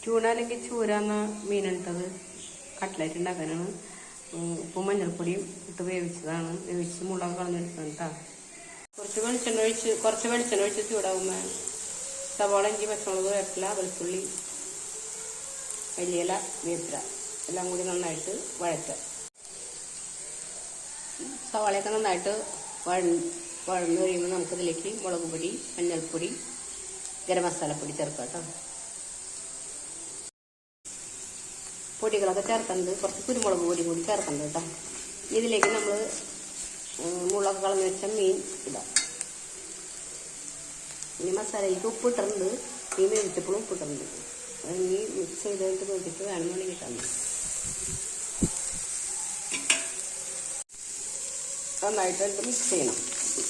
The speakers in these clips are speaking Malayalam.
ചൂട അല്ലെങ്കിൽ ചൂര എന്ന മീനിട്ടത് കട്ട്ലറ്റ് ഉണ്ടാക്കാനാണ്. ഉപ്പും മഞ്ഞൾപ്പൊടിയും ഇട്ട് വേവിച്ചതാണ്. വേവിച്ച് മുളക് കളഞ്ഞെടുക്കണം കേട്ടോ. കുറച്ച് വെളിച്ചെണ്ണ ഒഴിച്ച് ചൂടാകുമ്പോൾ സവാള, ഇഞ്ചി, പച്ചമുളക്, വേപ്പില, വെളുത്തുള്ളി, മല്ലിയില, വേപ്പില എല്ലാം കൂടി നന്നായിട്ട് വഴറ്റുക. സവാളയൊക്കെ നന്നായിട്ട് വഴന്ന് കഴിയുമ്പോൾ നമുക്കിതിലേക്ക് മുളക് പൊടി, മഞ്ഞൾപ്പൊടി, ഗരം മസാലപ്പൊടി ചേർക്കാം കേട്ടോ. പൊടികളൊക്കെ ചേർക്കുന്നത് കുറച്ച് കുരുമുളക് പൊടി കൂടി ചേർക്കുന്നത് കേട്ടോ. ഇതിലേക്ക് നമ്മൾ മുളക് കളഞ്ഞ് വെച്ച മീൻ ഇടാം. ഇനി മസാലയിലേക്ക് ഉപ്പിട്ടിട്ടുണ്ട്. മീൻ വേവിച്ചപ്പോഴും ഉപ്പിട്ടിട്ടുണ്ട്. ഇനി മിക്സ് ചെയ്തിട്ട് നോക്കിയിട്ട് വേണമെന്നുണ്ടെങ്കിൽ ഇട്ടാൽ മതി. നന്നായിട്ട് മിക്സ് ചെയ്യണം.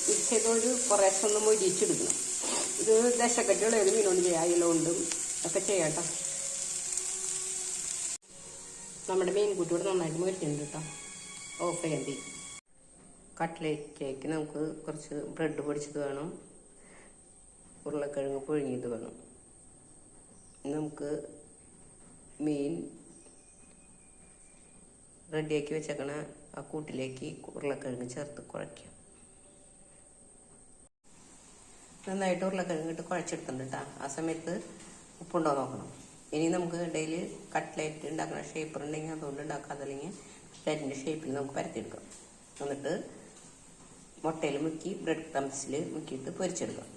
മിക്സ് ചെയ്തുകൊണ്ട് കുറേശ്ശെ ഒന്ന് മൊരിച്ചെടുക്കണം. ഇത് ദശക്കട്ടിയുള്ള ഏത് മീനുകൊണ്ട് ചെയ്യാം, അയിലുകൊണ്ടും ഒക്കെ ചെയ്യാം കേട്ടോ. നമ്മുടെ മീൻ കൂട്ടിയോട് നന്നായിട്ട് മൊരിച്ചിട്ടുണ്ട് കേട്ടോ. ഓഫ് ചെയ്യാൻ തീ. കട്ട്ലേറ്റിലേക്ക് നമുക്ക് കുറച്ച് ബ്രെഡ് പൊടിച്ചത് വേണം, ഉരുളക്കിഴങ്ങ് പുഴുങ്ങിയത് വേണം. നമുക്ക് മീൻ റെഡിയാക്കി വെച്ചേക്കണ ആ കൂട്ടിലേക്ക് ഉരുളക്കിഴങ്ങ് ചേർത്ത് കുഴയ്ക്കാം. നന്നായിട്ട് ഉരുളക്കിഴങ്ങ് ഇട്ട് കുഴച്ചെടുക്കുന്നുണ്ട് കേട്ടോ. ആ സമയത്ത് ഉപ്പുണ്ടോ നോക്കണം. ഇനി നമുക്ക് ഇടയിൽ കട്ട്ലേറ്റ് ഉണ്ടാക്കുന്ന ഷേപ്പർ ഉണ്ടെങ്കിൽ അതുകൊണ്ട് ഉണ്ടാക്കാം. അതല്ലെങ്കിൽ കട്ട്ലേറ്റിൻ്റെ ഷേപ്പിൽ നമുക്ക് പരത്തിയെടുക്കാം. എന്നിട്ട് മുട്ടയിൽ മുക്കി ബ്രെഡ് ക്രംസിൽ മുക്കിയിട്ട് പൊരിച്ചെടുക്കാം.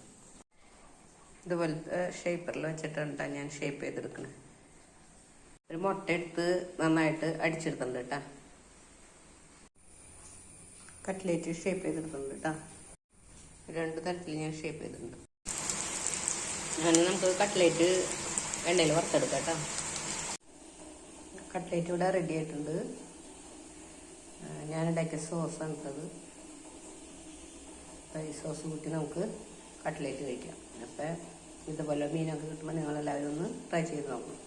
ഇതുപോലത്തെ ഷേപ്പറിൽ വെച്ചിട്ടാണ് ഞാൻ ഷേപ്പ് ചെയ്തെടുക്കുന്നത്. ഒരു മുട്ട എടുത്ത് നന്നായിട്ട് അടിച്ചെടുക്കുന്നുണ്ട് കേട്ടോ. കട്ട്ലേറ്റ് ഷേപ്പ് ചെയ്തെടുക്കുന്നുണ്ട് കേട്ടോ. 2 തരത്തിൽ ഞാൻ ഷേപ്പ് ചെയ്തിട്ടുണ്ട്. നമുക്ക് കട്ട്ലേറ്റ് എണ്ണയിൽ വറുത്തെടുക്കാം കേട്ടോ. കട്ട്ലേറ്റ് ഇവിടെ റെഡി ആയിട്ടുണ്ട്. ഞാനുണ്ടാക്കിയ സോസാണ് ഇട്ടത്. ഈ സോസ് കൂട്ടി നമുക്ക് കട്ട്ലേറ്റ് കഴിക്കാം. അപ്പം ഇതുപോലെ മീനൊക്കെ കിട്ടുമ്പോൾ നിങ്ങളെല്ലാവരും ഒന്ന് ട്രൈ ചെയ്ത് നോക്കണം.